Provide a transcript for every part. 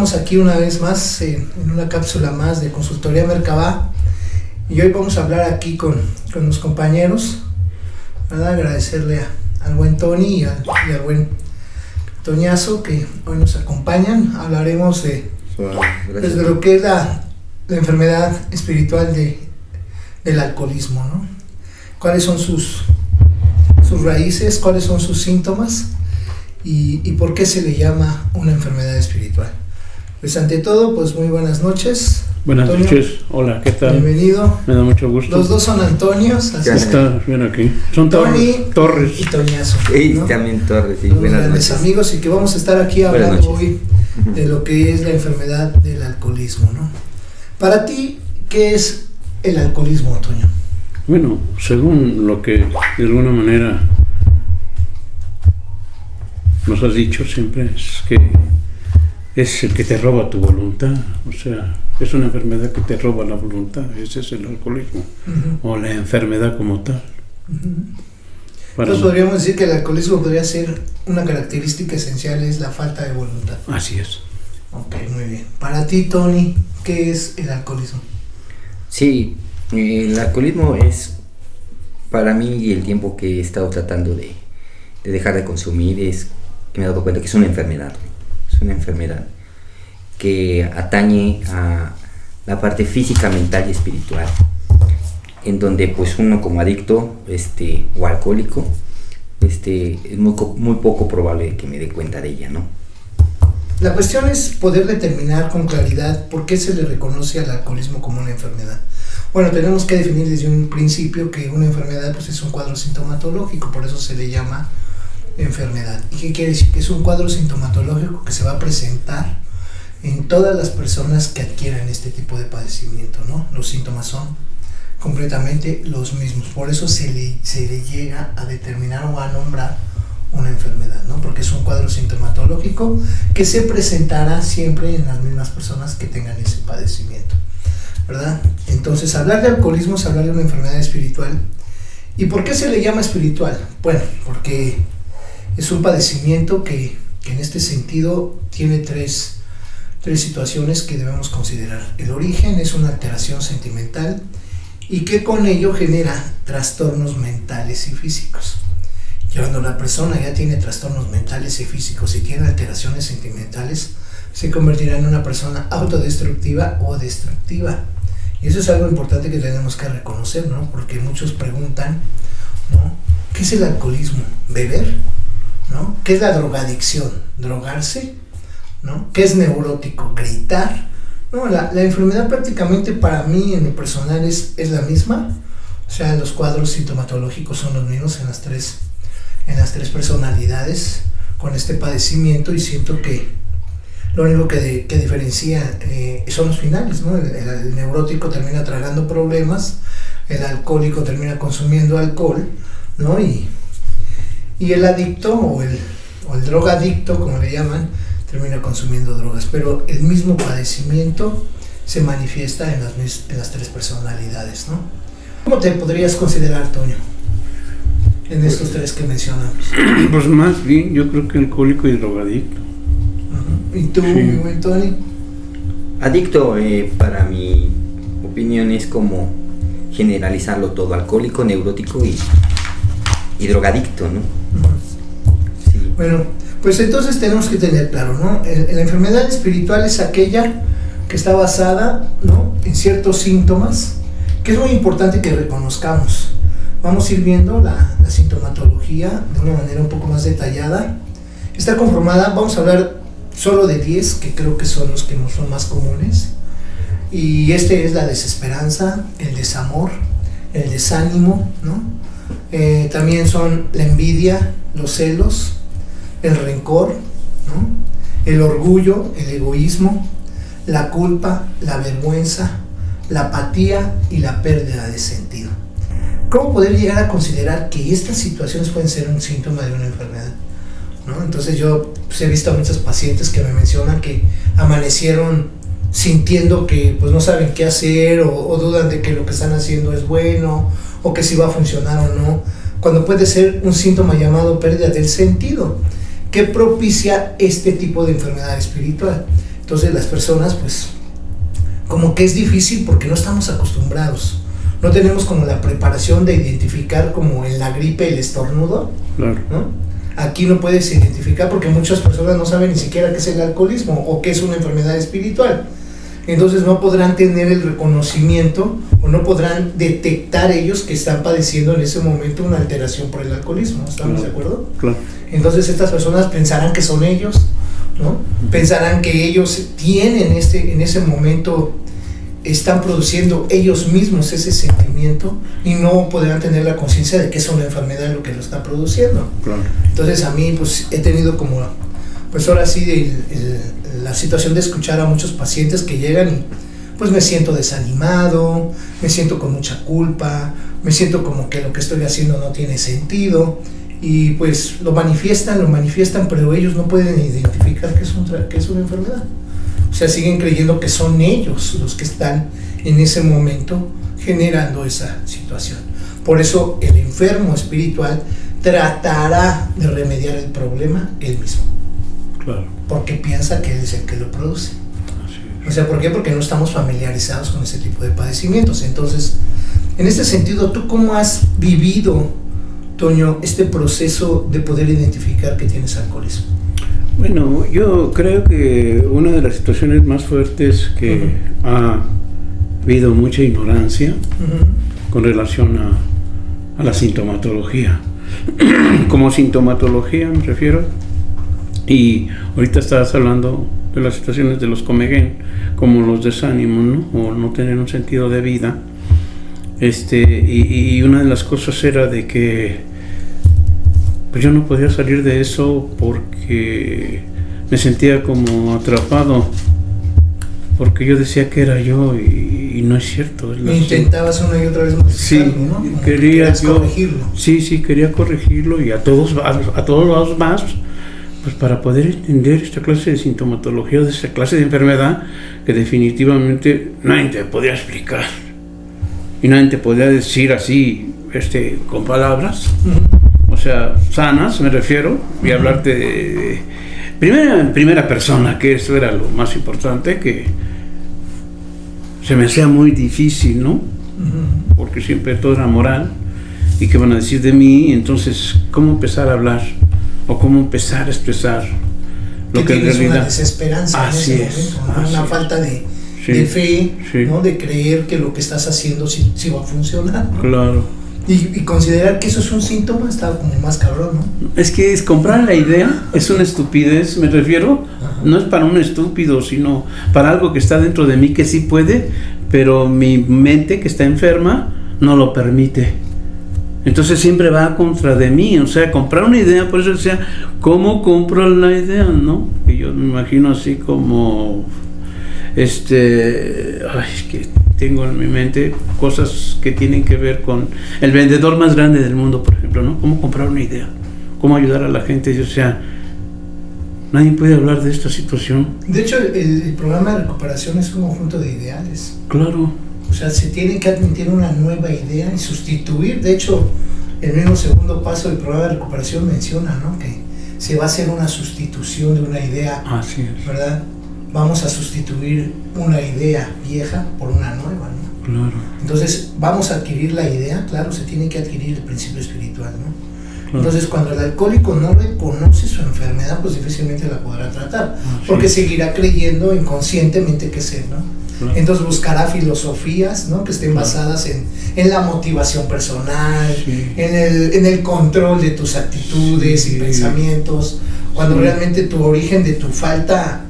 estamos aquí una vez más en una cápsula más de Consultoría Merkabah, y hoy vamos a hablar aquí con los compañeros, ¿verdad? Agradecerle al buen Tony y al buen Toñazo que hoy nos acompañan. Hablaremos de lo que es la enfermedad espiritual del alcoholismo, ¿no? Cuáles son sus raíces, cuáles son sus síntomas y por qué se le llama una enfermedad espiritual. Pues ante todo, pues muy buenas noches. Buenas Antonio, noches, hola, ¿qué tal? Bienvenido. Me da mucho gusto. Los dos son Antonios, así Está bien aquí. Son Tony Torres. y Toñazo, Sí, ¿no? también Torres, sí. Los Buenas grandes noches. amigos, y que vamos a estar aquí Buenas hablando noches. hoy de lo que es la enfermedad del alcoholismo, ¿no? Para ti, ¿qué es el alcoholismo, Antonio? Bueno, según lo que de alguna manera nos has dicho siempre, es que es el que te roba tu voluntad. O sea, es una enfermedad que te roba la voluntad. Ese es el alcoholismo. O la enfermedad como tal. Entonces podríamos decir que el alcoholismo podría ser una característica esencial, es la falta de voluntad. Así es. Ok, muy bien. Para ti, Tony, ¿qué es el alcoholismo? Sí, el alcoholismo es, para mí, y el tiempo que he estado tratando de dejar de consumir, es que me he dado cuenta que es una enfermedad. Es una enfermedad que atañe a la parte física, mental y espiritual, en donde pues uno como adicto o alcohólico es muy poco probable que me dé cuenta de ella, ¿no? La cuestión es poder determinar con claridad por qué se le reconoce al alcoholismo como una enfermedad. Bueno, tenemos que definir desde un principio que una enfermedad pues es un cuadro sintomatológico, por eso se le llama enfermedad. ¿Y qué quiere decir? Que es un cuadro sintomatológico que se va a presentar en todas las personas que adquieran este tipo de padecimiento, ¿no? Los síntomas son completamente los mismos, por eso se le llega a determinar o a nombrar una enfermedad, ¿no? Porque es un cuadro sintomatológico que se presentará siempre en las mismas personas que tengan ese padecimiento, ¿verdad? Entonces, hablar de alcoholismo es hablar de una enfermedad espiritual. ¿Y por qué se le llama espiritual? Bueno, porque es un padecimiento que en este sentido tiene tres situaciones que debemos considerar. El origen es una alteración sentimental y que con ello genera trastornos mentales y físicos. Y cuando la persona ya tiene trastornos mentales y físicos y tiene alteraciones sentimentales, se convertirá en una persona autodestructiva o destructiva. Y eso es algo importante que tenemos que reconocer, ¿no? Porque muchos preguntan, ¿no? ¿Qué es el alcoholismo? ¿Beber? ¿No? ¿Qué es la drogadicción? ¿Drogarse? ¿No? ¿Qué es neurótico? ¿Gritar? No, la enfermedad prácticamente para mí en lo personal es la misma. O sea, los cuadros sintomatológicos son los mismos en las tres personalidades con este padecimiento, y siento que lo único que diferencia son los finales, ¿no? El neurótico termina tragando problemas, el alcohólico termina consumiendo alcohol, ¿no? Y el adicto o el drogadicto, como le llaman, termina consumiendo drogas, pero el mismo padecimiento se manifiesta en las tres personalidades, ¿no? ¿Cómo te podrías considerar, Toño, en estos tres que mencionamos? Pues más bien, yo creo que alcohólico y drogadicto. ¿Y tú, Sí. mi buen Tony? Adicto, para mi opinión, es como generalizarlo todo: alcohólico, neurótico y drogadicto, ¿no? Sí. Bueno, pues entonces tenemos que tener claro, ¿no? La enfermedad espiritual es aquella que está basada, ¿no?, en ciertos síntomas, que es muy importante que reconozcamos. Vamos a ir viendo la sintomatología de una manera un poco más detallada. Está conformada, vamos a hablar solo de 10, que creo que son los que no son más comunes. Y es la desesperanza, el desamor, el desánimo, ¿no? También son la envidia, los celos, el rencor, ¿no?, el orgullo, el egoísmo, la culpa, la vergüenza, la apatía y la pérdida de sentido. ¿Cómo poder llegar a considerar que estas situaciones pueden ser un síntoma de una enfermedad? ¿No? Entonces yo he visto a muchos pacientes que me mencionan que amanecieron sintiendo que pues no saben qué hacer, o dudan de que lo que están haciendo es bueno, o que si va a funcionar o no, cuando puede ser un síntoma llamado pérdida del sentido, que propicia este tipo de enfermedad espiritual. Entonces las personas pues como que es difícil porque no estamos acostumbrados, no tenemos como la preparación de identificar como en la gripe el estornudo, Claro. ¿no? Aquí no puedes identificar porque muchas personas no saben ni siquiera qué es el alcoholismo o qué es una enfermedad espiritual. Entonces no podrán tener el reconocimiento o no podrán detectar ellos que están padeciendo en ese momento una alteración por el alcoholismo. ¿Estamos de acuerdo? Claro. Entonces estas personas pensarán que son ellos, ¿no? Pensarán que ellos tienen en ese momento, están produciendo ellos mismos ese sentimiento y no podrán tener la conciencia de que es una enfermedad lo que lo está produciendo. Claro. Entonces a mí pues he tenido como, pues ahora sí, la situación de escuchar a muchos pacientes que llegan y pues me siento desanimado, me siento con mucha culpa, me siento como que lo que estoy haciendo no tiene sentido y pues lo manifiestan, pero ellos no pueden identificar que es una enfermedad. O sea, siguen creyendo que son ellos los que están en ese momento generando esa situación. Por eso el enfermo espiritual tratará de remediar el problema él mismo. Claro. Porque piensa que él es el que lo produce. Así es. O sea, ¿por qué? Porque no estamos familiarizados con ese tipo de padecimientos. Entonces, en este sentido, ¿tú cómo has vivido, Toño, este proceso de poder identificar que tienes alcoholismo? Bueno, yo creo que una de las situaciones más fuertes que ha habido mucha ignorancia con relación a la sintomatología. Como sintomatología me refiero, y ahorita estabas hablando de las situaciones de los comegén, como los desánimos, ¿no? O no tener un sentido de vida. Y una de las cosas era de que pues yo no podía salir de eso porque me sentía como atrapado, porque yo decía que era yo y no es cierto. Intentabas una y otra vez modificarlo, sí, ¿no? Quería yo corregirlo. Sí, quería corregirlo y a todos los más, pues para poder entender esta clase de sintomatología, de esta clase de enfermedad que definitivamente nadie te podía explicar y nadie te podía decir así, con palabras. O sea, sanas, me refiero, y hablarte de primera persona, que eso era lo más importante, que se me hacía muy difícil, ¿no? Porque siempre todo era moral, y qué van a decir de mí, entonces, ¿cómo empezar a hablar? O cómo empezar a expresar lo que en realidad... una desesperanza así en ese es, momento, ¿no? Una falta de fe, ¿no? De creer que lo que estás haciendo sí va a funcionar, ¿no? Claro. Y considerar que eso es un síntoma está como más cabrón, ¿no? Es que es comprar la idea, es una estupidez, me refiero. No es para un estúpido, sino para algo que está dentro de mí que sí puede, pero mi mente que está enferma no lo permite. Entonces siempre va contra de mí, o sea, comprar una idea, por eso decía, ¿cómo compro la idea, no? Y yo me imagino así como, es que tengo en mi mente cosas que tienen que ver con el vendedor más grande del mundo, por ejemplo, ¿no? ¿Cómo comprar una idea? ¿Cómo ayudar a la gente? O sea, nadie puede hablar de esta situación. De hecho, el programa de recuperación es un conjunto de ideales. Claro. O sea, se tiene que admitir una nueva idea y sustituir. De hecho, el mismo segundo paso del programa de recuperación menciona, ¿no? Que se va a hacer una sustitución de una idea. Así es. ¿Verdad? Vamos a sustituir una idea vieja por una nueva, ¿no? Claro. Entonces, vamos a adquirir la idea, claro, se tiene que adquirir el principio espiritual, ¿no? Claro. Entonces, cuando el alcohólico no reconoce su enfermedad, pues difícilmente la podrá tratar, porque seguirá creyendo inconscientemente que es él, ¿no? Claro. Entonces buscará filosofías, ¿no? Que estén basadas en la motivación personal, en el control de tus actitudes y pensamientos, cuando realmente tu origen de tu falta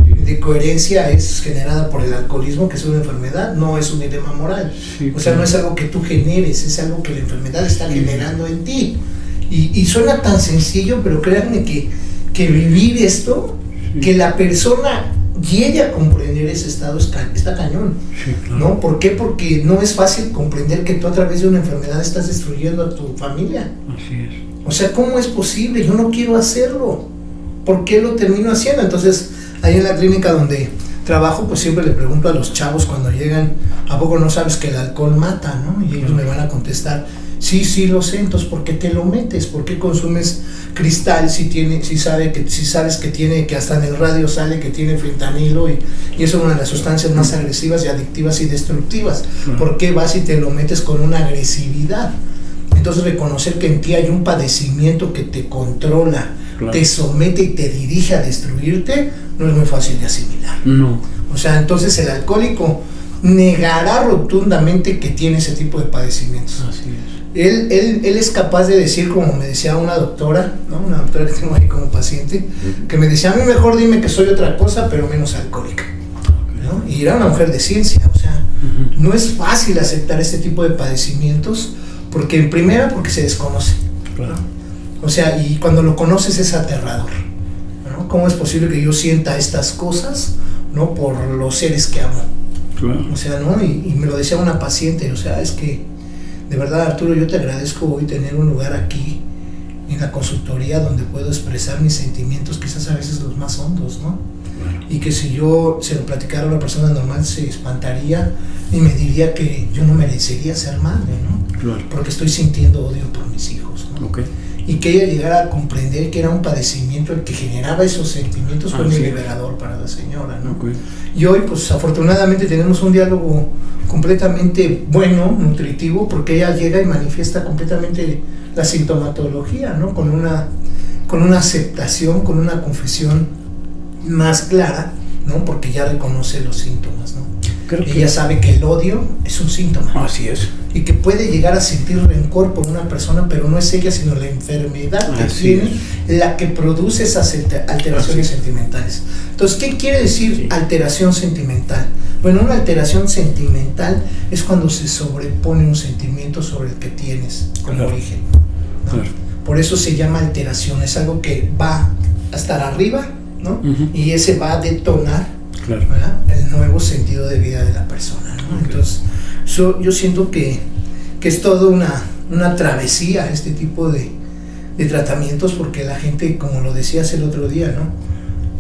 de coherencia es generada por el alcoholismo, que es una enfermedad, no es un dilema moral. O sea, no es algo que tú generes, es algo que la enfermedad está generando en ti. Y suena tan sencillo, pero créanme que vivir esto, que la persona llegue a comprender ese estado está cañón, ¿no? ¿Por qué? Porque no es fácil comprender que tú a través de una enfermedad estás destruyendo a tu familia. Así es. O sea, ¿cómo es posible? Yo no quiero hacerlo. ¿Por qué lo termino haciendo? Entonces, ahí en la clínica donde trabajo, pues siempre le pregunto a los chavos cuando llegan, ¿a poco no sabes que el alcohol mata, no? Y ellos me van a contestar, Sí, lo sé. Entonces, ¿por qué te lo metes? ¿Por qué consumes cristal si sabes que hasta en el radio sale que tiene fentanilo y es una de las sustancias más agresivas y adictivas y destructivas? ¿Por qué vas y te lo metes con una agresividad? Entonces, reconocer que en ti hay un padecimiento que te controla, te somete y te dirige a destruirte, no es muy fácil de asimilar. No. O sea, entonces el alcohólico negará rotundamente que tiene ese tipo de padecimientos. Así es. Él es capaz de decir, como me decía una doctora, ¿no? Una doctora que tengo ahí como paciente, que me decía, a mí mejor dime que soy otra cosa, pero menos alcohólica, ¿no? Y era una mujer de ciencia, o sea, no es fácil aceptar este tipo de padecimientos, porque en primera, porque se desconoce, Claro. ¿no? O sea, y cuando lo conoces es aterrador, ¿no? ¿Cómo es posible que yo sienta estas cosas, ¿no? Por los seres que amo. Claro. O sea, ¿no? Y me lo decía una paciente, o sea, es que de verdad, Arturo, yo te agradezco hoy tener un lugar aquí en la consultoría donde puedo expresar mis sentimientos, quizás a veces los más hondos, ¿no? Claro. Y que si yo se lo platicara a una persona normal se espantaría y me diría que yo no merecería ser madre, ¿no? Claro. Porque estoy sintiendo odio por mis hijos, ¿no? Okay. Y que ella llegara a comprender que era un padecimiento el que generaba esos sentimientos fue muy liberador para la señora, ¿no? Okay. Y hoy, pues afortunadamente tenemos un diálogo completamente bueno, nutritivo, porque ella llega y manifiesta completamente la sintomatología, ¿no? Con una aceptación, con una confesión más clara, ¿no? Porque ya reconoce los síntomas, ¿no? Ella sabe que el odio es un síntoma. Así es. Y que puede llegar a sentir rencor por una persona, pero no es ella, sino la enfermedad que tiene la que produce esas alteraciones sentimentales. Entonces, ¿qué quiere decir alteración sentimental? Bueno, una alteración sentimental es cuando se sobrepone un sentimiento sobre el que tienes como origen, ¿no? Claro. Por eso se llama alteración, es algo que va a estar arriba, ¿no? Y ese va a detonar el nuevo sentido de vida de la persona, ¿no? Entonces, yo siento que es toda una travesía este tipo de tratamientos, porque la gente, como lo decías el otro día, ¿no?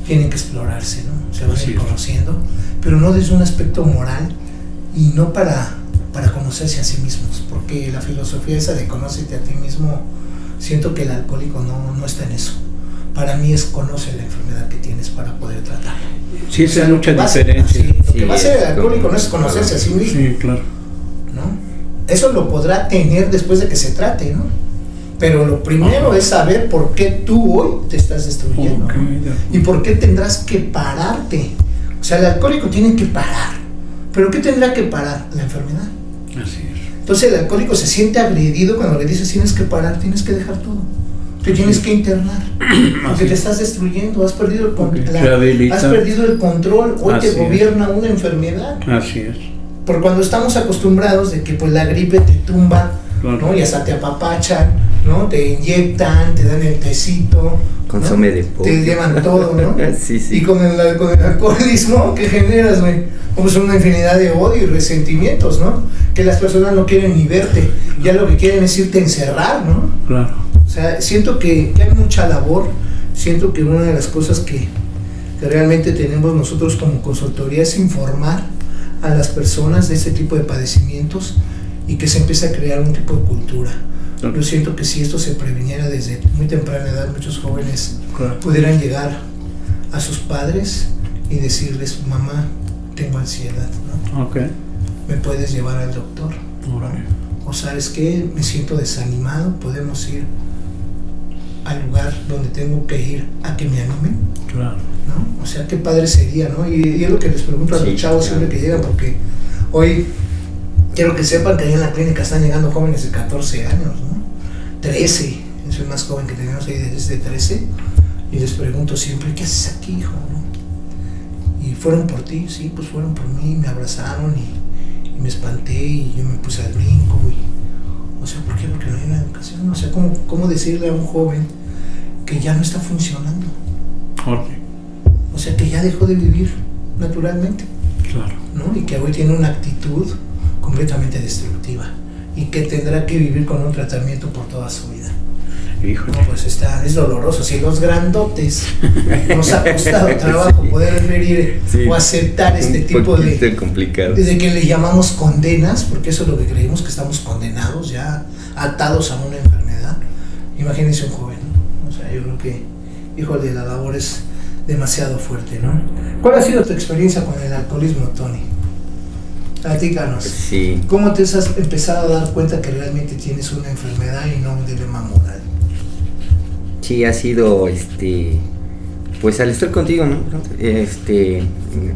Tienen que explorarse, ¿no? Se van a ir conociendo, pero no desde un aspecto moral y no para conocerse a sí mismos, porque la filosofía esa de conócete a ti mismo, siento que el alcohólico no está en eso. Para mí es conocer la enfermedad que tienes para poder tratarla. Sí, esa es mucha diferencia. Lo que va a hacer el alcohólico no es conocerse a sí mismo. Sí, claro. ¿No? Eso lo podrá tener después de que se trate, ¿no? Pero lo primero es saber por qué tú hoy te estás destruyendo, ¿no? Y por qué tendrás que pararte. O sea, el alcohólico tiene que parar. ¿Pero qué tendrá que parar? La enfermedad. Así es. Entonces el alcohólico se siente agredido cuando le dices tienes que parar, tienes que dejar todo. Te tienes que internar, porque te estás destruyendo, has perdido el control, hoy te gobierna una enfermedad. Así es. Porque cuando estamos acostumbrados de que pues la gripe te tumba, ¿no? Y hasta te apapachan, ¿no? Te inyectan, te dan el tecito, consome de pollo, te llevan todo, ¿no? Sí. Y con el alcoholismo que generas, güey, pues una infinidad de odio y resentimientos, ¿no? Que las personas no quieren ni verte, ya lo que quieren es irte a encerrar, ¿no? Claro. O sea, siento que hay mucha labor, siento que una de las cosas que realmente tenemos nosotros como consultoría es informar a las personas de este tipo de padecimientos y que se empiece a crear un tipo de cultura. Yo siento que si esto se previniera desde muy temprana edad, muchos jóvenes pudieran llegar a sus padres y decirles, mamá, tengo ansiedad, ¿no? ¿Me puedes llevar al doctor? O sabes qué, me siento desanimado, podemos ir al lugar donde tengo que ir a que me animen, ¿no? O sea, qué padre sería, ¿no? Y es lo que les pregunto a los chavos siempre que llegan, porque hoy quiero que sepan que ahí en la clínica están llegando jóvenes de 14 años, ¿no? 13, es el más joven que tenemos ahí desde 13, y les pregunto siempre, ¿qué haces aquí, hijo? ¿No? Y fueron por ti, sí, pues fueron por mí, me abrazaron y me espanté y yo me puse al brinco, o sea, ¿por qué? Porque no hay una educación, o sea, ¿cómo decirle a un joven que ya no está funcionando? O sea, que ya dejó de vivir naturalmente, ¿no? Y que hoy tiene una actitud completamente destructiva y que tendrá que vivir con un tratamiento por toda su vida. Híjole. No, pues es doloroso. Si los grandotes nos ha costado trabajo poder referir o aceptar este tipo de complicado. Desde que le llamamos condenas, porque eso es lo que creemos, que estamos condenados ya atados a una enfermedad. Imagínense un joven, ¿no? O sea, yo creo que, híjole, la labor es demasiado fuerte, ¿no? ¿Cuál ha sido tu experiencia con el alcoholismo, Tony? Platícanos. Sí. ¿Cómo te has empezado a dar cuenta que realmente tienes una enfermedad y no un dilema moral? Sí, ha sido, pues al estar contigo, ¿no?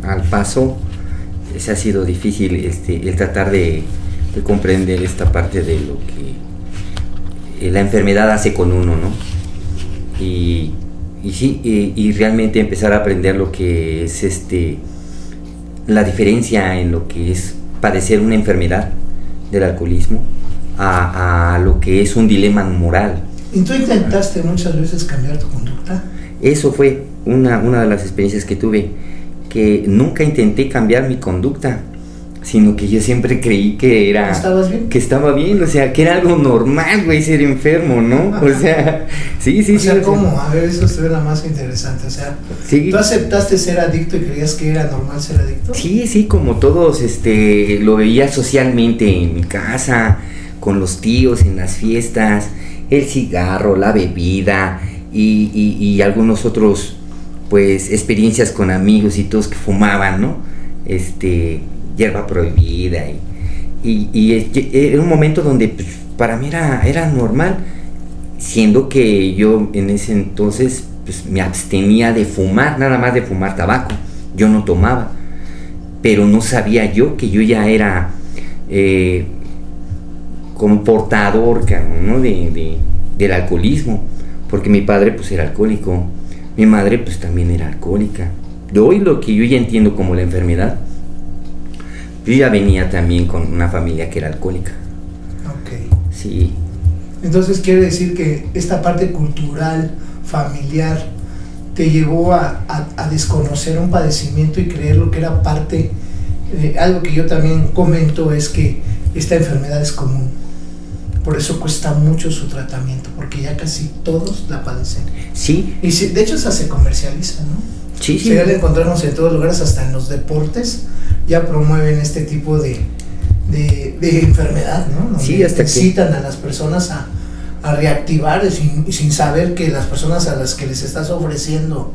Al paso, ha sido difícil, el tratar de comprender esta parte de lo que la enfermedad hace con uno, ¿no? Y sí, y realmente empezar a aprender lo que es, la diferencia en lo que es padecer una enfermedad del alcoholismo a lo que es un dilema moral. ¿Y tú intentaste muchas veces cambiar tu conducta? Eso fue una de las experiencias que tuve, que nunca intenté cambiar mi conducta, sino que yo siempre creí que era... ¿Estabas bien? Que estaba bien, o sea, que era algo normal, güey, ser enfermo, ¿no? O sea, sí. O sea, ¿cómo? A ver, eso suena más interesante, o sea, sí. ¿Tú aceptaste ser adicto y creías que era normal ser adicto? Sí, como todos, lo veía socialmente en mi casa, con los tíos, en las fiestas, el cigarro, la bebida y algunos otros, pues, experiencias con amigos y todos que fumaban, ¿no? Hierba prohibida y era un momento donde, pues, para mí era normal, siendo que yo en ese entonces, pues, me abstenía de fumar, nada más de fumar tabaco. Yo no tomaba, pero no sabía yo que yo ya era como portador, ¿no? del alcoholismo, porque mi padre, pues, era alcohólico, mi madre, pues, también era alcohólica. De hoy lo que yo ya entiendo como la enfermedad, yo ya venía también con una familia que era alcohólica. Ok. Sí. Entonces quiere decir que esta parte cultural, familiar, te llevó a desconocer un padecimiento y creer lo que era parte. Algo que yo también comento es que esta enfermedad es común. Por eso cuesta mucho su tratamiento, porque ya casi todos la padecen. Sí. Y de hecho esa se comercializa, ¿no? Sí. Ya la encontramos en todos lugares, hasta en los deportes ya promueven este tipo de enfermedad, ¿no? Donde sí, hasta incitan a las personas a reactivar sin saber que las personas a las que les estás ofreciendo,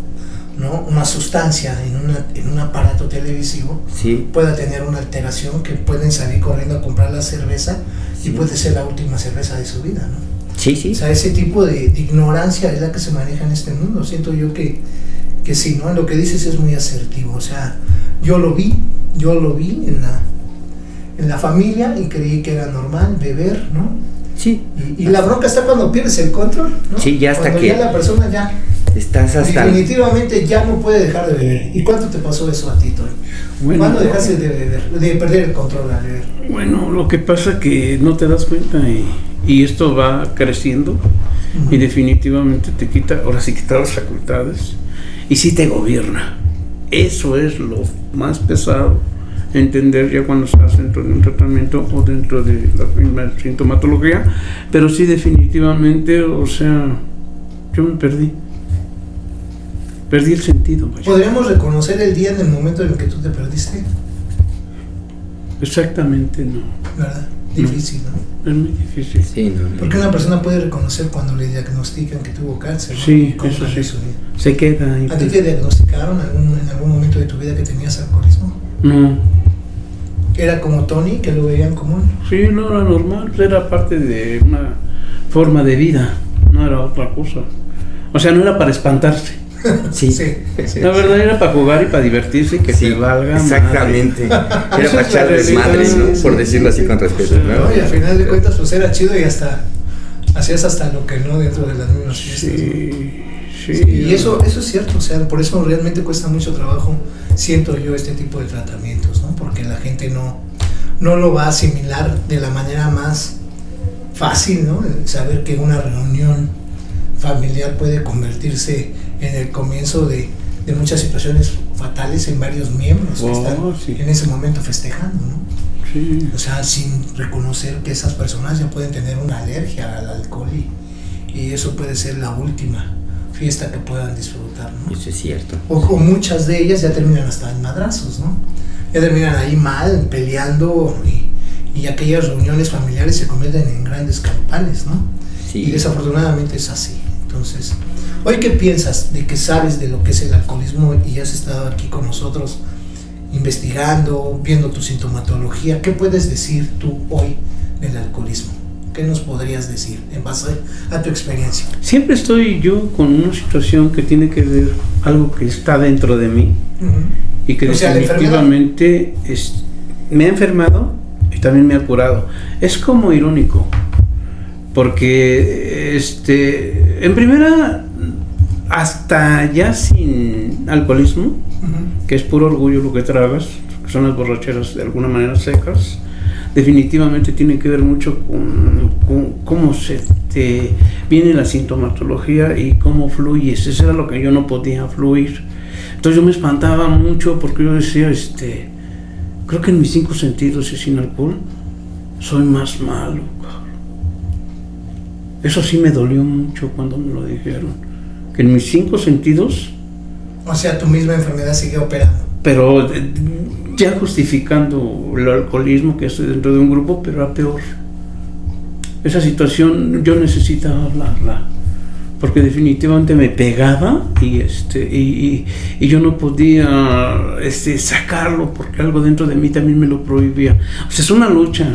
¿no?, una sustancia en un aparato televisivo, sí, pueda tener una alteración, que pueden salir corriendo a comprar la cerveza, sí, y puede ser la última cerveza de su vida, ¿no? Sí. O sea, ese tipo de ignorancia es la que se maneja en este mundo. Siento yo que sí, ¿no? Lo que dices es muy asertivo. O sea, yo lo vi en la familia y creí que era normal beber, ¿no? Sí. Y la bronca está cuando pierdes el control, ¿no? Sí, ya hasta cuando que ya la persona ya estás hasta definitivamente ya no puede dejar de beber. ¿Y cuánto te pasó eso a ti, Tony? Bueno, ¿Cuándo dejaste de beber, de perder el control al beber? Bueno, lo que pasa es que no te das cuenta y esto va creciendo, uh-huh, y definitivamente te quita, ahora sí quita las facultades y sí te gobierna. Eso es lo más pesado, entender ya cuando estás dentro de un tratamiento o dentro de la misma sintomatología, pero sí definitivamente, o sea, yo me perdí el sentido. Vaya. ¿Podríamos reconocer el día en el momento en el que tú te perdiste? Exactamente, no. ¿Verdad? Difícil, ¿no? Es muy difícil. Sí, no. Porque una persona puede reconocer cuando le diagnostican que tuvo cáncer, ¿no? Sí, eso sí. Se queda ahí. ¿A ti te diagnosticaron en algún momento de tu vida que tenías alcoholismo? No. ¿Era como Tony, que lo veían común? Sí, no era normal, era parte de una forma de vida, no era otra cosa. O sea, no era para espantarse. Sí. La verdad era para jugar y para divertirse y que se valga. Exactamente. Madre. Era para echar desmadre, ¿no? Sí, por decirlo así con respeto. Sí, ¿no? Y al final de cuentas pues era chido y hasta hacías hasta lo que no dentro de las mismas fiestas. Sí. Y eso es cierto, o sea, por eso realmente cuesta mucho trabajo, siento yo, este tipo de tratamientos, ¿no? Porque la gente no lo va a asimilar de la manera más fácil, ¿no? Saber que una reunión familiar puede convertirse en el comienzo de muchas situaciones fatales en varios miembros que están en ese momento festejando, ¿no? Sí. O sea, sin reconocer que esas personas ya pueden tener una alergia al alcohol y eso puede ser la última fiesta que puedan disfrutar, ¿no? Eso es cierto. O muchas de ellas ya terminan hasta en madrazos, ¿no? Ya terminan ahí mal, peleando y aquellas reuniones familiares se convierten en grandes campales, ¿no? Sí. Y desafortunadamente es así. Entonces, ¿hoy qué piensas de que sabes de lo que es el alcoholismo y has estado aquí con nosotros investigando, viendo tu sintomatología? ¿Qué puedes decir tú hoy del alcoholismo? ¿Qué nos podrías decir en base a tu experiencia? Siempre estoy yo con una situación que tiene que ver algo que está dentro de mí y que definitivamente me ha enfermado y también me ha curado. Es como irónico, porque en primera, hasta ya sin alcoholismo, que es puro orgullo lo que tragas, que son las borracheras de alguna manera secas, definitivamente tiene que ver mucho con cómo se te viene la sintomatología y cómo fluyes. Eso era lo que yo no podía fluir. Entonces yo me espantaba mucho porque yo decía, creo que en mis 5 sentidos y sin alcohol soy más malo. Eso sí me dolió mucho cuando me lo dijeron, que en mis 5 sentidos... O sea, tu misma enfermedad sigue operando. Pero ya justificando el alcoholismo, que estoy dentro de un grupo, pero era peor. Esa situación yo necesitaba hablarla, porque definitivamente me pegaba y yo no podía sacarlo, porque algo dentro de mí también me lo prohibía. O sea, es una lucha,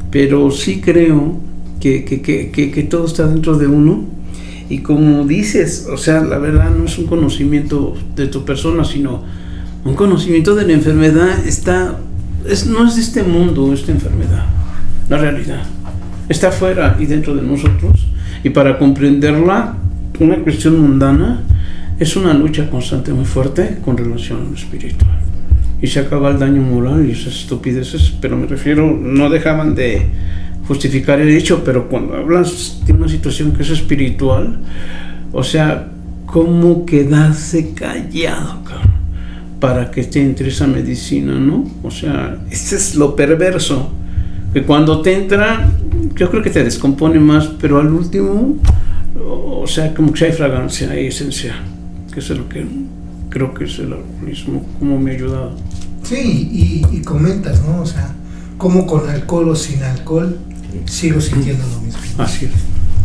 pero sí creo que todo está dentro de uno. Y como dices, o sea, la verdad no es un conocimiento de tu persona, sino un conocimiento de la enfermedad. No es de este mundo esta enfermedad, la realidad. Está afuera y dentro de nosotros. Y para comprenderla, una cuestión mundana, es una lucha constante muy fuerte con relación a lo espiritual. Y se acaba el daño moral y esas estupideces, pero me refiero, no dejaban de justificar el hecho, pero cuando hablas de una situación que es espiritual, o sea, ¿cómo quedarse callado, cabrón, para que te entre esa medicina, no? O sea, este es lo perverso, que cuando te entra, yo creo que te descompone más, pero al último, o sea, como que hay fragancia, hay esencia, que es lo que creo que es el alcoholismo, como me ha ayudado. Sí, y comentas, ¿no? O sea, como con alcohol o sin alcohol, sigo sintiendo lo mismo. Así es.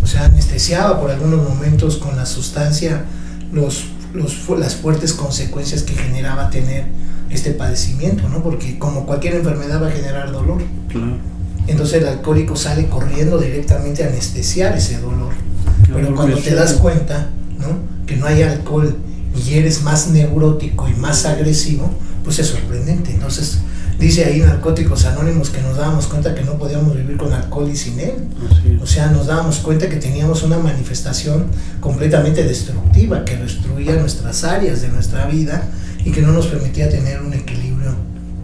O sea, anestesiaba por algunos momentos con la sustancia las fuertes consecuencias que generaba tener este padecimiento, ¿no? Porque como cualquier enfermedad va a generar dolor. Claro. Entonces el alcohólico sale corriendo directamente a anestesiar ese dolor. Pero cuando te das cuenta, ¿no?, que no hay alcohol y eres más neurótico y más agresivo, pues es sorprendente. Entonces dice ahí Narcóticos Anónimos que nos dábamos cuenta que no podíamos vivir con alcohol y sin él. O sea, nos dábamos cuenta que teníamos una manifestación completamente destructiva que destruía nuestras áreas de nuestra vida y que no nos permitía tener un equilibrio,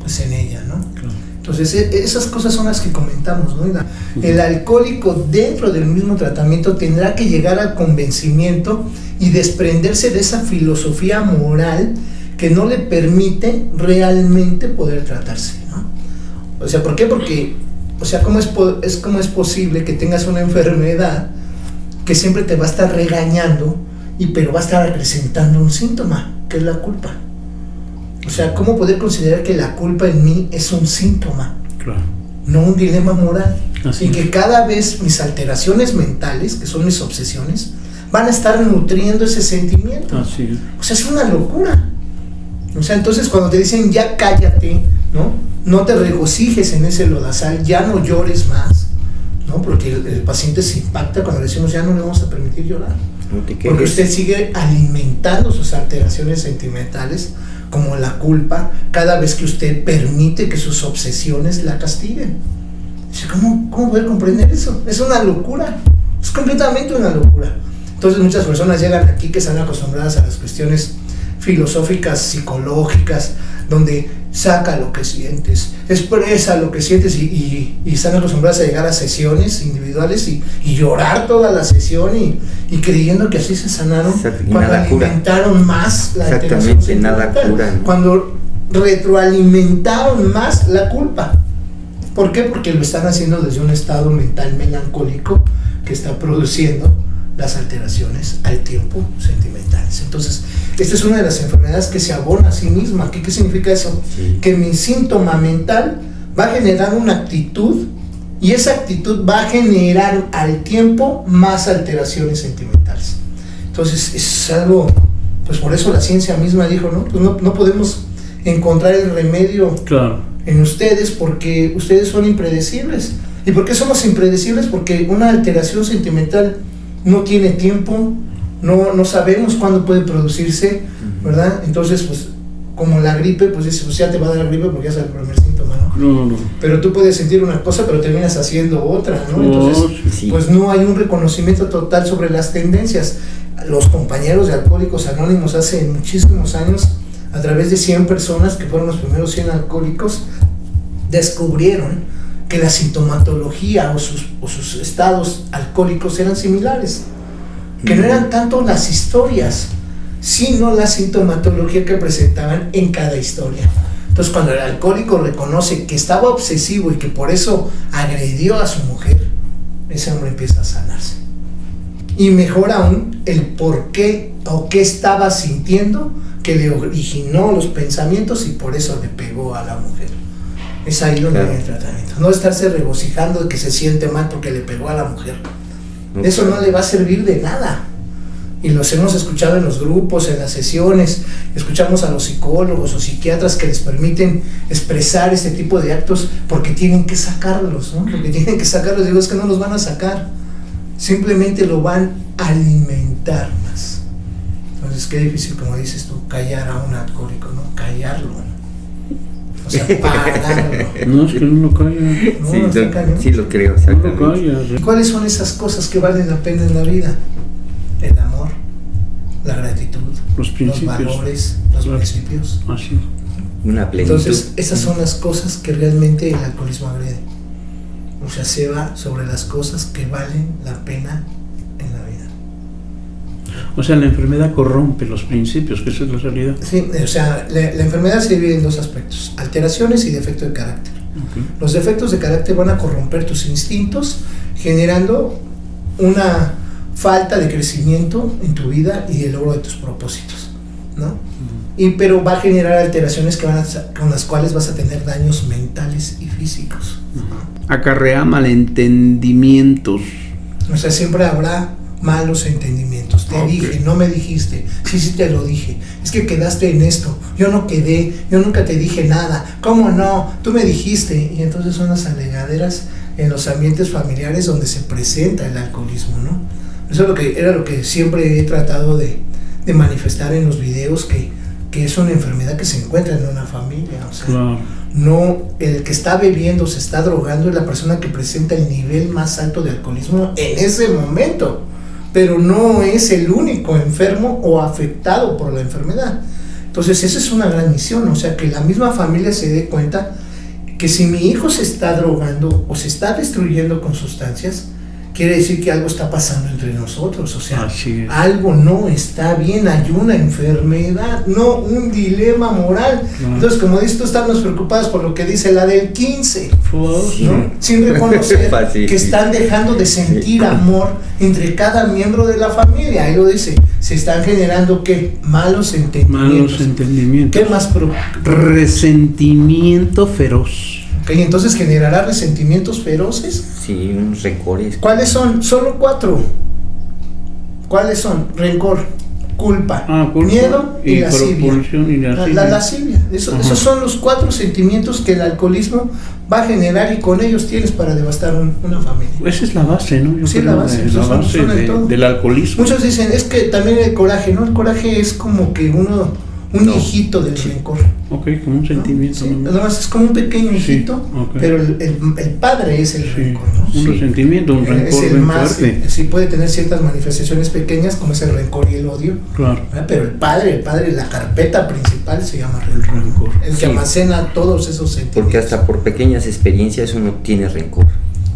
pues, en ella, ¿no? Claro. Entonces esas cosas son las que comentamos, ¿no? El alcohólico dentro del mismo tratamiento tendrá que llegar al convencimiento y desprenderse de esa filosofía moral que no le permite realmente poder tratarse, ¿no? O sea, ¿por qué? Porque, o sea, ¿cómo es posible que tengas una enfermedad que siempre te va a estar regañando pero va a estar presentando un síntoma, que es la culpa? O sea, ¿cómo poder considerar que la culpa en mí es un síntoma? Claro. No un dilema moral. Así. Y que cada vez mis alteraciones mentales, que son mis obsesiones, van a estar nutriendo ese sentimiento. Así. O sea, es una locura. O sea, entonces cuando te dicen ya cállate, ¿no? No te regocijes en ese lodazal, ya no llores más, ¿no? Porque el paciente se impacta cuando le decimos ya no le vamos a permitir llorar. No te quedes. Porque usted sigue alimentando sus alteraciones sentimentales, como la culpa, cada vez que usted permite que sus obsesiones la castiguen. ¿Cómo poder comprender eso? Es una locura, es completamente una locura. Entonces muchas personas llegan aquí que están acostumbradas a las cuestiones filosóficas, psicológicas, donde saca lo que sientes, expresa lo que sientes y están acostumbradas a llegar a sesiones individuales y llorar toda la sesión y creyendo que así se sanaron, cuando alimentaron más la alteración sentimental, cuando retroalimentaron más la culpa. ¿Por qué? Porque lo están haciendo desde un estado mental melancólico que está produciendo las alteraciones al tiempo sentimentales. Entonces, esta es una de las enfermedades que se abona a sí misma. ¿Qué significa eso? Sí. Que mi síntoma mental va a generar una actitud, y esa actitud va a generar al tiempo más alteraciones sentimentales. Entonces es algo, pues por eso la ciencia misma dijo, ¿no? Pues no podemos encontrar el remedio en ustedes porque ustedes son impredecibles. ¿Y por qué somos impredecibles? Porque una alteración sentimental no tiene tiempo, no sabemos cuándo puede producirse, ¿verdad? Entonces, pues, como la gripe, pues dices, pues ya te va a dar la gripe porque ya es el primer síntoma, ¿no? No. Pero tú puedes sentir una cosa, pero terminas haciendo otra, ¿no? Entonces, pues no hay un reconocimiento total sobre las tendencias. Los compañeros de Alcohólicos Anónimos hace muchísimos años, a través de 100 personas que fueron los primeros 100 alcohólicos, descubrieron que la sintomatología o sus estados alcohólicos eran similares, que no eran tanto las historias, sino la sintomatología que presentaban en cada historia. Entonces, cuando el alcohólico reconoce que estaba obsesivo y que por eso agredió a su mujer, ese hombre empieza a sanarse. Y mejor aún, el por qué o qué estaba sintiendo que le originó los pensamientos y por eso le pegó a la mujer. Es ahí donde viene el tratamiento. No estarse regocijando de que se siente mal porque le pegó a la mujer. Eso no le va a servir de nada. Y los hemos escuchado en los grupos, en las sesiones, escuchamos a los psicólogos o psiquiatras que les permiten expresar este tipo de actos porque tienen que sacarlos, ¿no? Porque tienen que sacarlos. Digo, es que no los van a sacar, simplemente lo van a alimentar más. Entonces, qué difícil, como dices tú, callar a un alcohólico, ¿no? Callarlo. O sea, pararlo. No, es que no lo calla. No, sí lo creo. No lo calla. ¿Cuáles son esas cosas que valen la pena en la vida? El amor, la gratitud, los principios, los valores, los principios. Así. Una plenitud. Entonces, esas son las cosas que realmente el alcoholismo agrede. O sea, se va sobre las cosas que valen la pena en la vida. O sea, la enfermedad corrompe los principios, que esa es la realidad. Sí, o sea, la enfermedad se divide en dos aspectos: alteraciones y defecto de carácter. Okay. Los defectos de carácter van a corromper tus instintos, generando una falta de crecimiento en tu vida y el logro de tus propósitos, ¿no? Pero va a generar alteraciones con las cuales vas a tener daños mentales y físicos. Acarrea malentendimientos. O sea, siempre habrá malos entendimientos. Te dije, no me dijiste. Sí te lo dije. Es que quedaste en esto. Yo no quedé, yo nunca te dije nada. ¿Cómo no? Tú me dijiste. Y entonces son las alegaderas en los ambientes familiares donde se presenta el alcoholismo, ¿no? Eso era lo que siempre he tratado de manifestar en los videos, que es una enfermedad que se encuentra en una familia. O sea, no el que está bebiendo, se está drogando, es la persona que presenta el nivel más alto de alcoholismo en ese momento, pero no es el único enfermo o afectado por la enfermedad. Entonces esa es una gran misión, o sea, que la misma familia se dé cuenta que si mi hijo se está drogando o se está destruyendo con sustancias, quiere decir que algo está pasando entre nosotros, o sea, algo no está bien, hay una enfermedad, no un dilema moral. Entonces, como dices tú, estamos preocupados por lo que dice la del 15, ¿no? Sin reconocer que están dejando de sentir amor entre cada miembro de la familia. Ahí lo dice, se están generando, ¿qué? Malos entendimientos. ¿Qué más? Resentimiento feroz. Okay, entonces generará resentimientos feroces. Sí, unos rencores. ¿Cuáles son? Solo 4. ¿Cuáles son? Rencor, culpa, miedo y lascivia. La lascivia. Esos son los 4 sentimientos que el alcoholismo va a generar y con ellos tienes para devastar una familia. Esa es la base, ¿no? Yo creo la base del alcoholismo. Muchos dicen, es que también el coraje, ¿no? El coraje es como que un hijito del rencor. Ok, como un sentimiento. ¿No? Nada más es como un pequeño hijito, pero el padre es el rencor, ¿no? Un resentimiento, un rencor. Es el más fuerte. Sí, puede tener ciertas manifestaciones pequeñas como es el rencor y el odio. Claro. Pero el padre, la carpeta principal se llama rencor. El que almacena todos esos sentimientos. Porque hasta por pequeñas experiencias uno tiene rencor.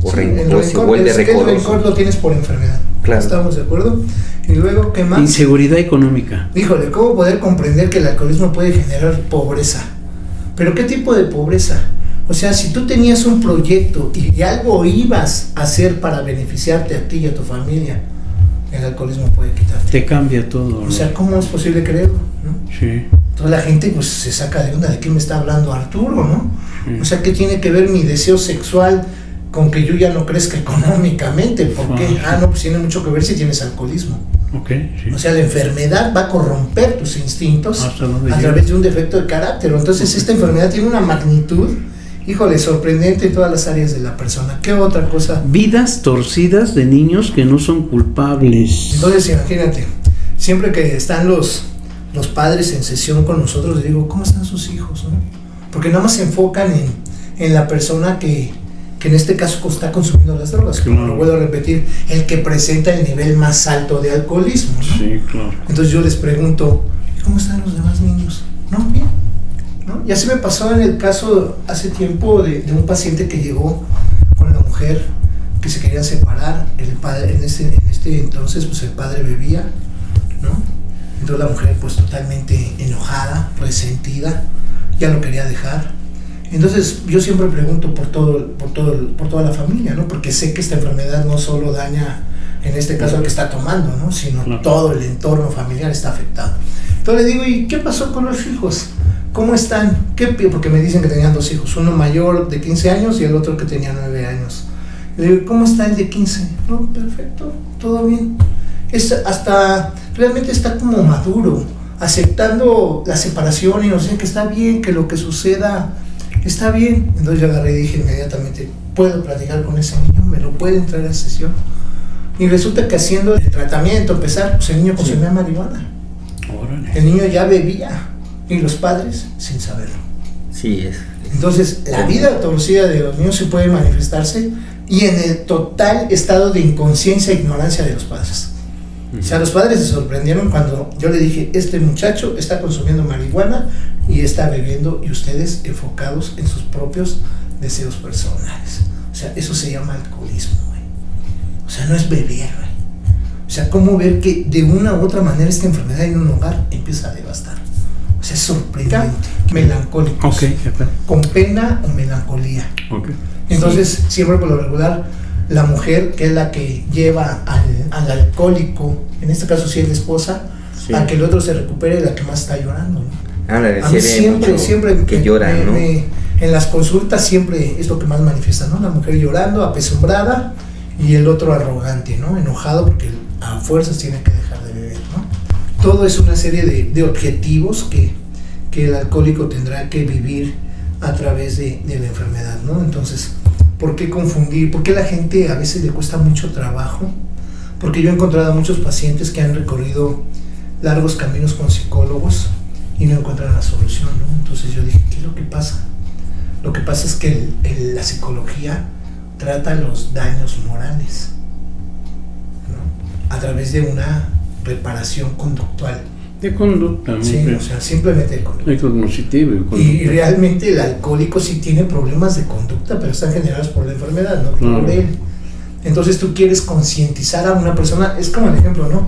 O rencor se vuelve rencoroso. El rencor lo tienes por enfermedad. Claro. ¿Estamos de acuerdo? Y luego, ¿qué más? Inseguridad económica. Híjole, ¿cómo poder comprender que el alcoholismo puede generar pobreza? ¿Pero qué tipo de pobreza? O sea, si tú tenías un proyecto y algo ibas a hacer para beneficiarte a ti y a tu familia, el alcoholismo puede quitarte. Te cambia todo, ¿no? O sea, ¿cómo es posible creerlo? ¿No? Sí. Entonces la gente pues se saca de onda, ¿de qué me está hablando Arturo, no? O sea, ¿qué tiene que ver mi deseo sexual con que yo ya no crezca económicamente? ¿Por qué? No, pues tiene mucho que ver si tienes alcoholismo. Sí. O sea, la enfermedad va a corromper tus instintos a través de un defecto de carácter. Entonces esta enfermedad tiene una magnitud, híjole, sorprendente en todas las áreas de la persona. ¿Qué otra cosa? Vidas torcidas de niños que no son culpables. Entonces imagínate, siempre que están los padres en sesión con nosotros, les digo, ¿cómo están sus hijos? ¿No? Porque nada más se enfocan en la persona que en este caso está consumiendo las drogas, como lo vuelvo a repetir, el que presenta el nivel más alto de alcoholismo, ¿no? Sí, claro. Entonces yo les pregunto, ¿cómo están los demás niños? No, bien, ¿no? Y así me pasó en el caso hace tiempo de un paciente que llegó con la mujer que se querían separar. El padre, en este entonces, pues el padre bebía, ¿no? Entonces la mujer pues totalmente enojada, resentida, ya lo quería dejar. Entonces yo siempre pregunto por toda la familia, ¿no? Porque sé que esta enfermedad no solo daña, en este caso al que está tomando, ¿no? Sino todo el entorno familiar está afectado. Entonces le digo, ¿y qué pasó con los hijos? ¿Cómo están? Porque me dicen que tenían 2 hijos, uno mayor de 15 años y el otro que tenía 9 años. Le digo, ¿cómo está el de 15? No, perfecto, todo bien. Realmente está como maduro, aceptando la separación y no sé, que está bien, que lo que suceda está bien. Entonces yo agarré y dije inmediatamente, ¿puedo platicar con ese niño? ¿Me lo puede entrar a la sesión? Y resulta que haciendo el tratamiento, pues el niño consumía marihuana. Órale. El niño ya bebía y los padres sin saberlo. Sí, es. Entonces la vida torcida de los niños se puede manifestarse y en el total estado de inconsciencia e ignorancia de los padres. O sea, los padres se sorprendieron cuando yo le dije, este muchacho está consumiendo marihuana y está bebiendo, y ustedes enfocados en sus propios deseos personales. O sea, eso se llama alcoholismo, güey. O sea, no es beber, güey. O sea, cómo ver que de una u otra manera esta enfermedad en un hogar empieza a devastar. O sea, es sorprendente. Melancólicos. Con pena o melancolía. Entonces, siempre por lo regular, la mujer, que es la que lleva al alcohólico, en este caso si es la esposa, a que el otro se recupere, la que más está llorando, ¿no? A mí siempre que lloran, ¿no? En las consultas siempre es lo que más manifiesta, ¿no? La mujer llorando, apesumbrada, y el otro arrogante, ¿no? Enojado porque a fuerzas tiene que dejar de beber, ¿no? Todo es una serie de objetivos que el alcohólico tendrá que vivir a través de la enfermedad, ¿no? Entonces, ¿por qué confundir? ¿Por qué la gente a veces le cuesta mucho trabajo? Porque yo he encontrado a muchos pacientes que han recorrido largos caminos con psicólogos y no encuentran la solución, ¿no? Entonces yo dije, ¿qué es lo que pasa? Lo que pasa es que la psicología trata los daños morales, ¿no? A través de una reparación conductual. De conducta, sí, o sea, simplemente de conducta. De cognitivo y conducta. Y realmente el alcohólico sí tiene problemas de conducta, pero están generados por la enfermedad, no por él. Entonces tú quieres concientizar a una persona, es como el ejemplo, ¿no?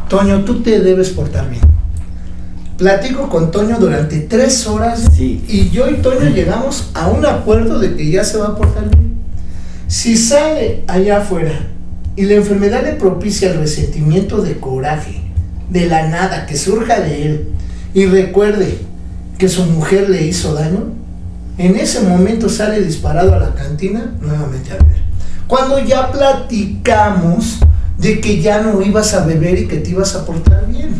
Toño, tú te debes portar bien. Platico con Toño durante 3 horas y yo y Toño llegamos a un acuerdo de que ya se va a portar bien. Si sale allá afuera y la enfermedad le propicia el resentimiento de coraje, de la nada, que surja de él, y recuerde que su mujer le hizo daño, en ese momento sale disparado a la cantina nuevamente a beber. Cuando ya platicamos de que ya no ibas a beber y que te ibas a portar bien.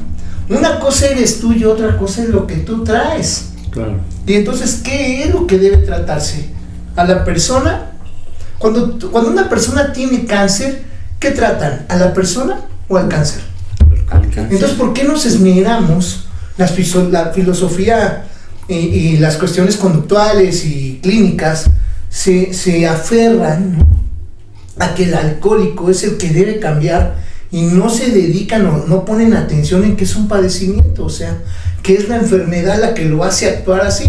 Una cosa eres tú y otra cosa es lo que tú traes. Claro. Y entonces, ¿qué es lo que debe tratarse? A la persona, cuando una persona tiene cáncer, ¿qué tratan? ¿A la persona o al cáncer? Entonces, ¿por qué nos esmeramos la filosofía y las cuestiones conductuales y clínicas se aferran, ¿no?, a que el alcohólico es el que debe cambiar y no se dedican o no ponen atención en que es un padecimiento, o sea, que es la enfermedad la que lo hace actuar así,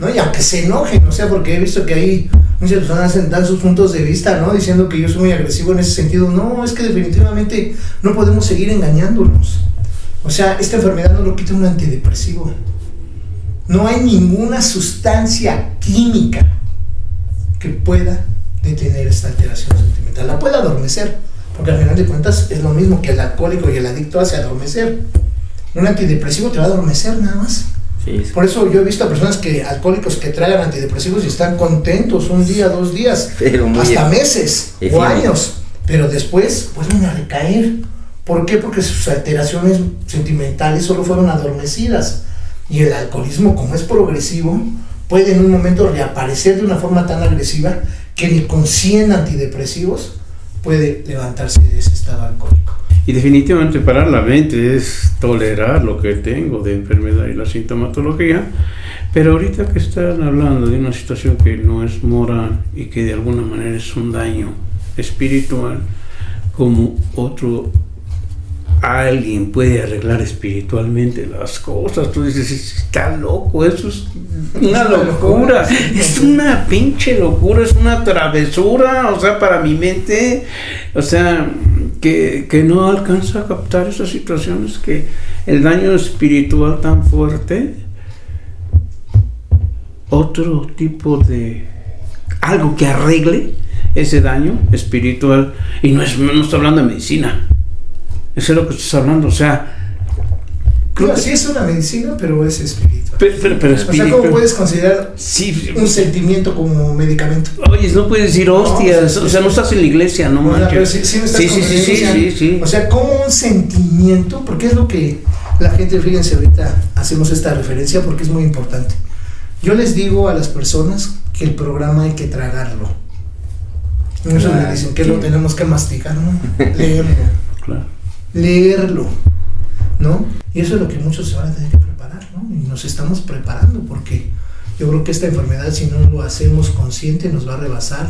¿no? Y aunque se enojen, o sea, porque he visto que hay muchas personas dan sus puntos de vista, ¿no?, diciendo que yo soy muy agresivo en ese sentido. No, es que definitivamente no podemos seguir engañándonos. O sea, esta enfermedad no lo quita un antidepresivo. No hay ninguna sustancia química que pueda detener esta alteración sentimental. La puede adormecer, porque al final de cuentas es lo mismo que el alcohólico y el adicto hace, adormecer. Un antidepresivo te va a adormecer nada más. Sí, Por eso yo he visto a personas alcohólicos que tragan antidepresivos y están contentos un día, 2 días, hasta meses o años, pero después vuelven a recaer. ¿Por qué? Porque sus alteraciones sentimentales solo fueron adormecidas. Y el alcoholismo, como es progresivo, puede en un momento reaparecer de una forma tan agresiva que ni con 100 antidepresivos puede levantarse de ese estado alcohólico. Y definitivamente parar la mente es tolerar lo que tengo de enfermedad y la sintomatología, pero ahorita que están hablando de una situación que no es moral y que de alguna manera es un daño espiritual, como alguien puede arreglar espiritualmente las cosas, tú dices, está loco, eso es una locura, es una pinche locura, es una travesura, o sea, para mi mente, o sea, que no alcanza a captar esas situaciones, que el daño espiritual tan fuerte, otro tipo de algo que arregle ese daño espiritual, y no estoy hablando de medicina. Eso es lo que estás hablando, o sea... Sí es una medicina, pero es espiritual. Pero o sea, ¿cómo puedes considerar un sentimiento como medicamento? Oye, no puedes decir hostias, o sea, no estás en la iglesia, no manches. Sí. O sea, como un sentimiento, porque es lo que la gente, fíjense, ahorita hacemos esta referencia porque es muy importante. Yo les digo a las personas que el programa hay que tragarlo. Muchos me dicen que lo tenemos que masticar, ¿no? Leerlo. Claro. Leerlo, ¿no? Y eso es lo que muchos se van a tener que preparar, ¿no? Y nos estamos preparando porque yo creo que esta enfermedad, si no lo hacemos consciente, nos va a rebasar.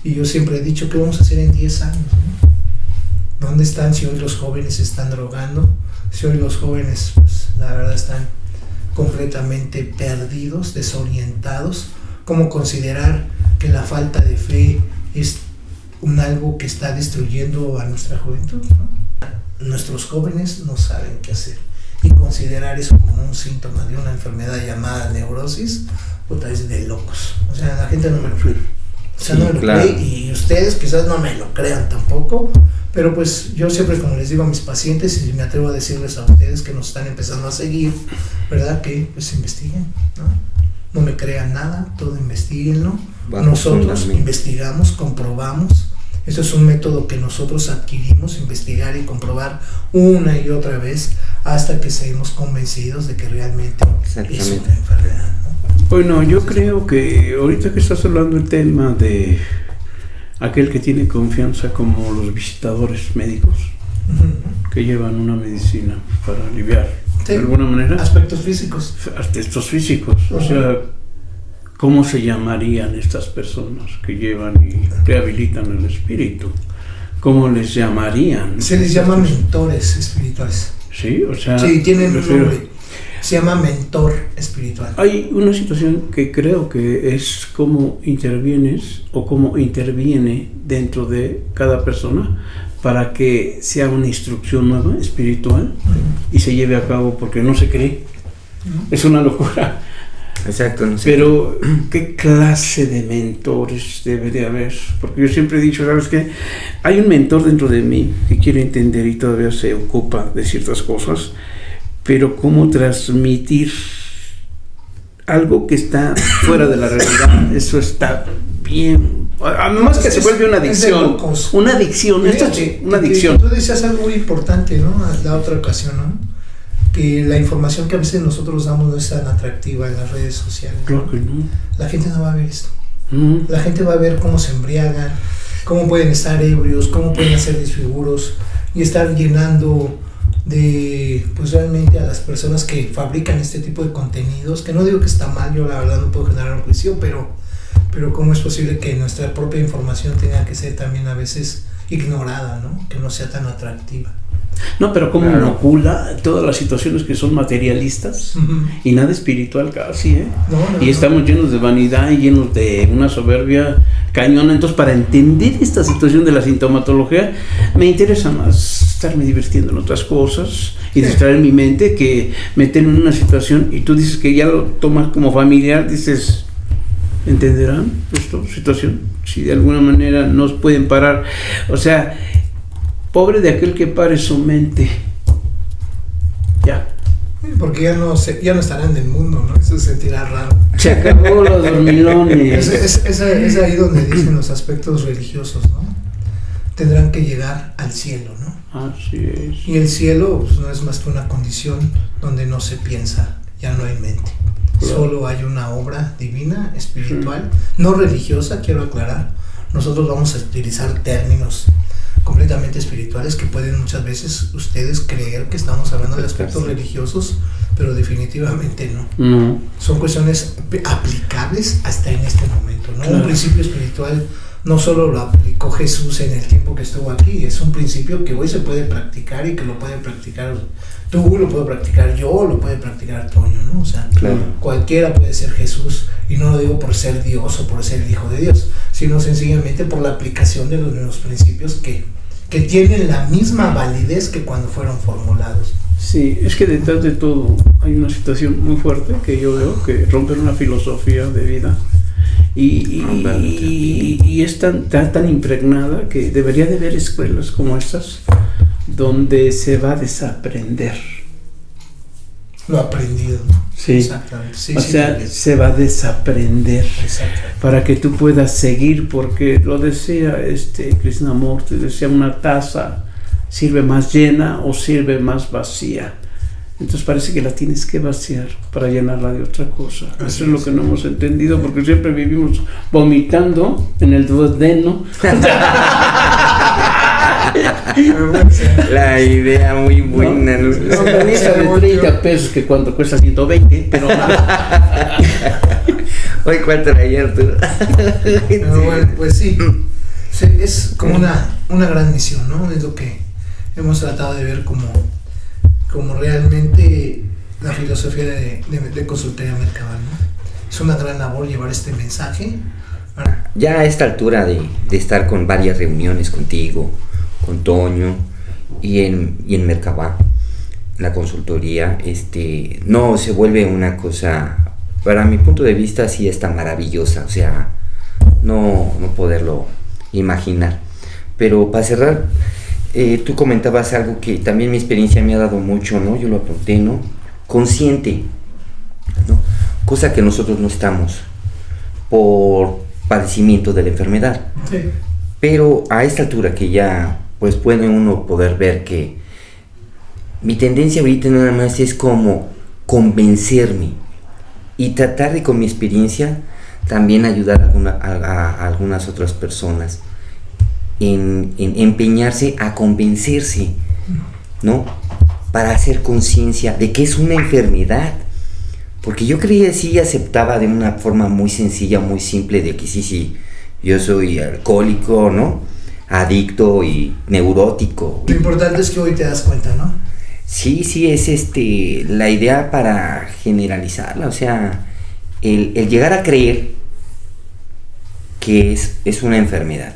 Y yo siempre he dicho, ¿qué vamos a hacer en 10 años, ¿no? ¿Dónde están si hoy los jóvenes se están drogando? Si hoy los jóvenes, pues, la verdad están completamente perdidos, desorientados. ¿Cómo considerar que la falta de fe es algo que está destruyendo a nuestra juventud, ¿no? Nuestros jóvenes no saben qué hacer, y considerar eso como un síntoma de una enfermedad llamada neurosis, puta, es de locos. O sea, la gente no me lo cree. O sea, no me lo cree, y ustedes quizás no me lo crean tampoco, pero pues yo siempre, como les digo a mis pacientes, y me atrevo a decirles a ustedes que nos están empezando a seguir, ¿verdad? Que pues investiguen, ¿no? No me crean nada, todo investiguenlo. Nosotros investigamos, comprobamos. Eso es un método que nosotros adquirimos, investigar y comprobar una y otra vez hasta que seamos convencidos de que realmente es una enfermedad, ¿no? Bueno, yo creo que ahorita que estás hablando del tema de aquel que tiene confianza, como los visitadores médicos, que llevan una medicina para aliviar, de alguna manera, aspectos físicos. O sea, ¿cómo se llamarían estas personas que llevan y rehabilitan el espíritu? ¿Cómo les llamarían? Se les llama mentores espirituales. Sí, o sea... Sí, tienen un nombre. Se llama mentor espiritual. Hay una situación que creo que es cómo intervienes o cómo interviene dentro de cada persona para que sea una instrucción nueva, espiritual, y se lleve a cabo, porque no se cree. Es una locura. Exacto, no sé. Pero, ¿qué clase de mentores debe de haber? Porque yo siempre he dicho, ¿sabes qué? Hay un mentor dentro de mí que quiere entender y todavía se ocupa de ciertas cosas, pero ¿cómo transmitir algo que está fuera de la realidad? Eso está bien. Además que se vuelve una adicción. Una adicción. Una adicción. Tú decías algo muy importante, ¿no? La otra ocasión, ¿no? Que la información que a veces nosotros damos no es tan atractiva en las redes sociales, ¿no? Claro que no. La gente no va a ver esto. La gente va a ver cómo se embriagan, cómo pueden estar ebrios, cómo pueden hacer desfiguros y estar llenando de, pues realmente, a las personas que fabrican este tipo de contenidos, que no digo que está mal, yo la verdad no puedo generar un juicio, pero cómo es posible que nuestra propia información tenga que ser también a veces ignorada, ¿no? Que no sea tan atractiva. No, pero como inocula todas las situaciones que son materialistas y nada espiritual casi, ¿eh? Y estamos llenos de vanidad y llenos de una soberbia cañona. Entonces, para entender esta situación de la sintomatología, me interesa más estarme divirtiendo en otras cosas y distraer mi mente que meterme en una situación. Y tú dices que ya lo tomas como familiar, dices, ¿entenderán esta situación? Si de alguna manera nos pueden parar, o sea, pobre de aquel que pare su mente. Ya. Porque ya no estarán del mundo, ¿no? Eso se sentirá raro. Se acabó los dormilones. Es ahí donde dicen los aspectos religiosos, ¿no? Tendrán que llegar al cielo, ¿no? Así es. Y el cielo pues, no es más que una condición donde no se piensa, ya no hay mente. Claro. Solo hay una obra divina, espiritual, no religiosa, quiero aclarar. Nosotros vamos a utilizar términos completamente espirituales que pueden muchas veces ustedes creer que estamos hablando de aspectos religiosos, pero definitivamente no. Son cuestiones aplicables hasta en este momento, ¿no? Claro. Un principio espiritual no solo lo aplicó Jesús en el tiempo que estuvo aquí, es un principio que hoy se puede practicar y que lo puede practicar tú, lo puedo practicar yo, lo puede practicar Toño, ¿no? O sea, claro. Cualquiera puede ser Jesús, y no lo digo por ser Dios o por ser el Hijo de Dios, sino sencillamente por la aplicación de los mismos principios que tienen la misma validez que cuando fueron formulados. Sí, es que detrás de todo hay una situación muy fuerte que yo veo que rompen una filosofía de vida y es tan impregnada que debería de haber escuelas como estas donde se va a desaprender lo aprendido, ¿no? Sí. Exactamente. Sí, o sea, se va a desaprender para que tú puedas seguir, porque lo decía Krishnamurti, decía, una taza sirve más llena o sirve más vacía. Entonces parece que la tienes que vaciar para llenarla de otra cosa. Eso es lo que no hemos entendido, porque siempre vivimos vomitando en el duodeno. La idea muy buena. No, camisa de 30 pesos que cuando cuesta 120, pero hoy cuánto traía Arturo. Pero bueno, pues sí, es como una gran misión, ¿no? Es lo que hemos tratado de ver como realmente la filosofía de Consultoría Mercabá, ¿no? Es una gran labor llevar este mensaje. Ya a esta altura de estar con varias reuniones contigo, con Toño y en Mercabá, la consultoría, no se vuelve una cosa, para mi punto de vista, sí está maravillosa, o sea, no poderlo imaginar. Pero para cerrar, tú comentabas algo que también mi experiencia me ha dado mucho, ¿no? Yo lo apunté, ¿no? Consciente, ¿no? Cosa que nosotros no estamos por padecimiento de la enfermedad. Sí. Pero a esta altura que ya pues puede uno poder ver que mi tendencia ahorita nada más es como convencerme y tratar de, con mi experiencia, también ayudar a algunas otras personas en empeñarse a convencerse, ¿no? Para hacer conciencia de que es una enfermedad. Porque yo creía, sí, aceptaba de una forma muy sencilla, muy simple, de que sí, yo soy alcohólico, ¿no? Adicto y neurótico. Lo importante es que hoy te das cuenta, ¿no? Sí, es la idea para generalizarla, o sea, el llegar a creer que es una enfermedad.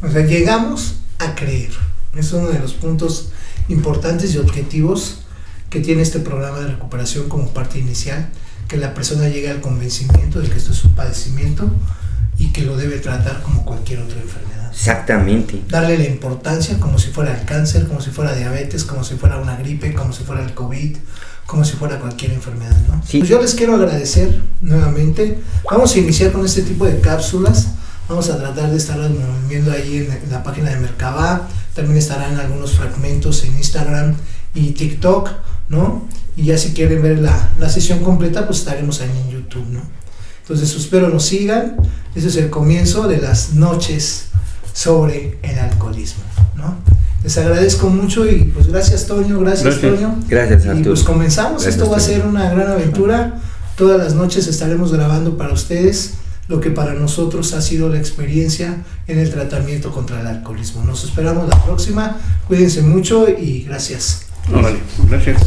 O sea, llegamos a creer. Es uno de los puntos importantes y objetivos que tiene este programa de recuperación como parte inicial, que la persona llegue al convencimiento de que esto es un padecimiento y que lo debe tratar como cualquier otra enfermedad. Exactamente. Darle la importancia como si fuera el cáncer, como si fuera diabetes, como si fuera una gripe, como si fuera el COVID, como si fuera cualquier enfermedad, ¿no? Sí. Pues yo les quiero agradecer nuevamente. Vamos a iniciar con este tipo de cápsulas. Vamos a tratar de estarlas viendo ahí en la página de Mercabá. También estarán algunos fragmentos en Instagram y TikTok, ¿no? Y ya si quieren ver la sesión completa, pues estaremos ahí en YouTube, ¿no? Entonces espero nos sigan. Ese es el comienzo de las noches sobre el alcoholismo, ¿no? Les agradezco mucho y pues gracias Toño, gracias Toño. Gracias Arturo. Y pues comenzamos, gracias, esto va a ser una gran aventura. Todas las noches estaremos grabando para ustedes lo que para nosotros ha sido la experiencia en el tratamiento contra el alcoholismo. Nos esperamos la próxima, cuídense mucho y gracias. Órale, gracias.